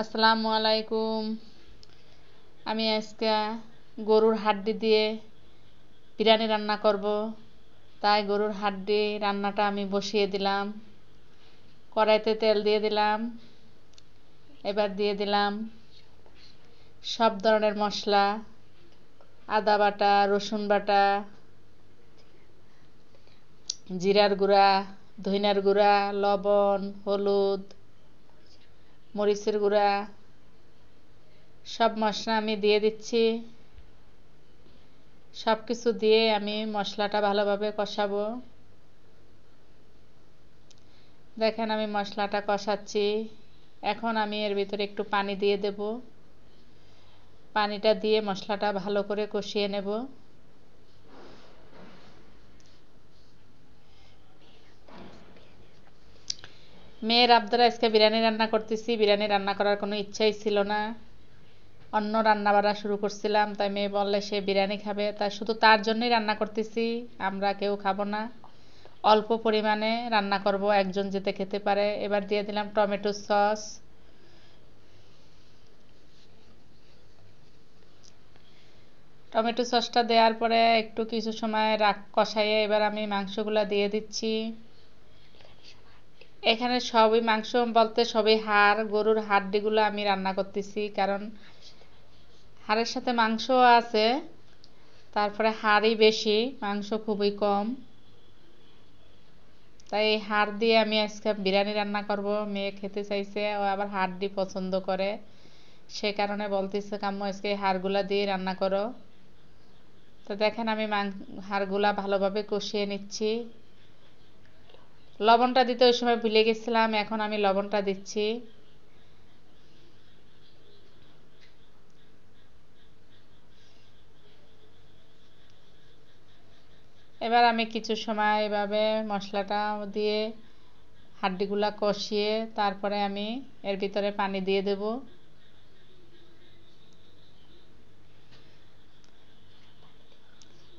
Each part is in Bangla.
আসসালামু আলাইকুম। আমি আজকে গরুর হাড্ডি দিয়ে বিরিয়ানি রান্না করব। তাই গরুর হাড্ডি রান্নাটা আমি বসিয়ে দিলাম। কড়াইতে তেল দিয়ে দিলাম। এবার দিয়ে দিলাম সব ধরনের মশলা, আদা বাটা, রসুন বাটা, জিরার গুঁড়া, ধনিয়ার গুঁড়া, লবণ, হলুদ, মরিচের গুঁড়া, সব মশলা আমি দিয়ে দিচ্ছি। সব কিছু দিয়ে আমি মশলাটা ভালোভাবে কষাবো। দেখেন আমি মশলাটা কষাচ্ছি। এখন আমি এর ভিতরে একটু পানি দিয়ে দেব। পানিটা দিয়ে মশলাটা ভালো করে কষিয়ে নেব। মেয়ের আবদারে আজকে বিরিয়ানি রান্না করতেছি। বিরিয়ানি রান্না করার কোনো ইচ্ছাই ছিল না, অন্য রান্না বাড়া শুরু করছিলাম। তাই মেয়ে বললে সে বিরিয়ানি খাবে, তাই শুধু তার জন্যই রান্না করতেছি, আমরা কেউ খাবো না। অল্প পরিমাণে রান্না করব, একজন যেতে খেতে পারে। এবার দিয়ে দিলাম টমেটো সস। টমেটো সসটা দেওয়ার পরে একটু কিছু সময় কষাইয়ে এবার আমি মাংসগুলো দিয়ে দিচ্ছি। এখানে সবই মাংস বলতে সবই হাড়, গরুর হাড্ডিগুলো আমি রান্না করতেছি, কারণ হাড়ের সাথে মাংসও আছে, তারপরে হাড়ই বেশি, মাংস খুবই কম। তাই এই হাড় দিয়ে আমি আজকে বিরিয়ানি রান্না করব। মেয়ে খেতে চাইছে, ও আবার হাড্ডি পছন্দ করে, সে কারণে বলতেছে কাম্মু আজকে এই হাড়গুলা দিয়ে রান্না করো। তো দেখেন আমি হাড়গুলা ভালোভাবে কষিয়ে নিচ্ছি। লবণটা দিতে ওই সময় ভুলে গেছিলাম, এখন আমি লবণটা দিচ্ছি। এবার আমি কিছু সময় এভাবে মশলাটা দিয়ে হাড্ডিগুলা কষিয়ে তারপরে আমি এর ভিতরে পানি দিয়ে দেব।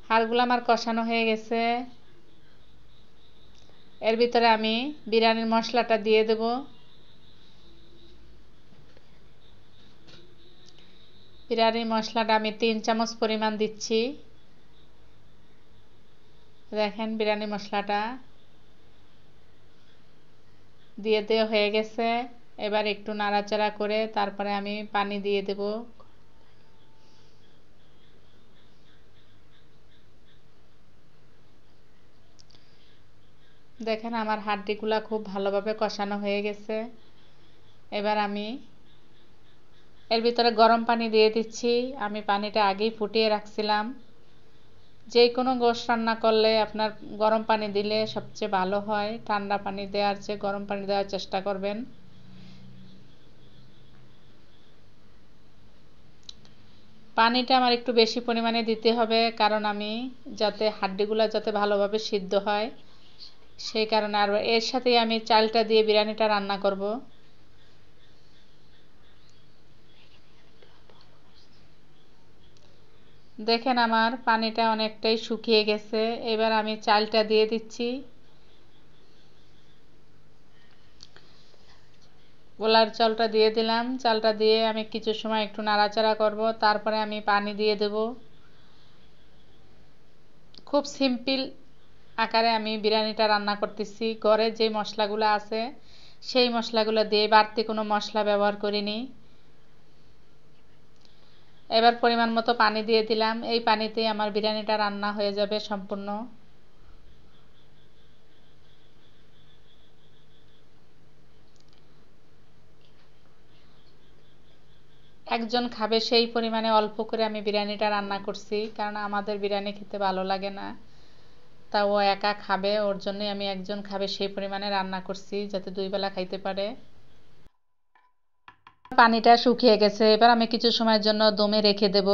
হাড়গুলো আমার কষানো হয়ে গেছে। এর ভিতরে আমি বিরিয়ানির মশলাটা দিয়ে দেব। বিরিয়ানির মশলাটা আমি 3 চামচ পরিমাণ দিচ্ছি। দেখেন বিরিয়ানি মশলাটা দিয়ে দেওয়া হয়ে গেছে। এবার একটু নাড়াচাড়া করে তারপরে আমি পানি দিয়ে দেব। দেখেন আমার হাড্ডিগুলা খুব ভালোভাবে কষানো হয়ে গেছে। এবার আমি এর ভিতরে গরম পানি দিয়ে দিচ্ছি। আমি পানিটা আগেই ফুটিয়ে রাখছিলাম। যে কোনো গোশত রান্না করলে আপনার গরম পানি দিলে সবচেয়ে ভালো হয়। ঠান্ডা পানি দেওয়ার চেয়ে গরম পানি দেওয়ার চেষ্টা করবেন। পানিটা আমার একটু বেশি পরিমাণে দিতে হবে, কারণ আমি যাতে হাড্ডিগুলো যাতে ভালোভাবে সিদ্ধ হয়, সেই কারণে। আর এর সাথেই আমি চালটা দিয়ে বিরিয়ানিটা রান্না করব। দেখেন আমার পানিটা অনেকটাই শুকিয়ে গেছে। এবার আমি চালটা দিয়ে দিচ্ছি। গোলার চালটা দিয়ে দিলাম। চালটা দিয়ে আমি কিছু সময় একটু নাড়াচাড়া করব, তারপরে আমি পানি দিয়ে দেব। খুব সিম্পল আকারে আমি বিরিয়ানিটা রান্না করতেছি। ঘরে যে মশলাগুলো আছে সেই মশলাগুলো দিয়ে, বাড়তি কোনো মশলা ব্যবহার করিনি। এবার পরিমাণ মতো পানি দিয়ে দিলাম। এই পানিতেই আমার বিরিয়ানিটা রান্না হয়ে যাবে সম্পূর্ণ। একজন খাবে সেই পরিমাণে অল্প করে আমি বিরিয়ানিটা রান্না করছি, কারণ আমাদের বিরিয়ানি খেতে ভালো লাগে না। তা ও একা খাবে, ওর জন্যই আমি একজন খাবে সেই পরিমাণে রান্না করছি, যাতে 2 বেলা খাইতে পারে। পানিটা শুকিয়ে গেছে। এবার আমি কিছু সময়ের জন্য দমে রেখে দেব।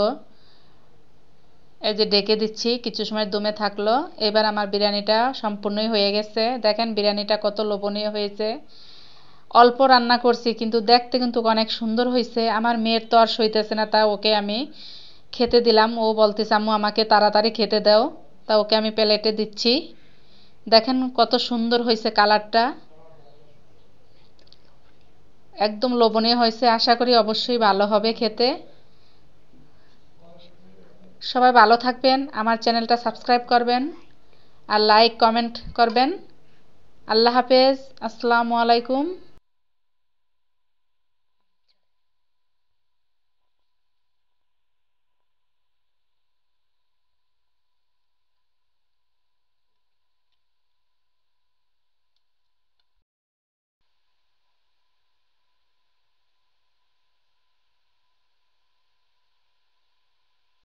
এই যে ডেকে দিচ্ছি, কিছু সময় দমে থাকলো। এবার আমার বিরিয়ানিটা সম্পূর্ণই হয়ে গেছে। দেখেন বিরিয়ানিটা কত লোভনীয় হয়েছে। অল্প রান্না করছি কিন্তু দেখতে কিন্তু অনেক সুন্দর হয়েছে। আমার মেয়ের তো আর সইতেছে না, তা ওকে আমি খেতে দিলাম। ও বলতেছে আম্মু আমাকে তাড়াতাড়ি খেতে দাও। তা ওকে আমি প্লেটে দিচ্ছি। দেখেন কত সুন্দর হয়েছে কালারটা। একদম লোভনীয় হয়েছে। আশা করি অবশ্যই ভালো হবে খেতে। সবাই ভালো থাকবেন, আমার চ্যানেলটা সাবস্ক্রাইব করবেন আর লাইক কমেন্ট করবেন। আল্লাহ হাফেজ, আসসালামু আলাইকুম।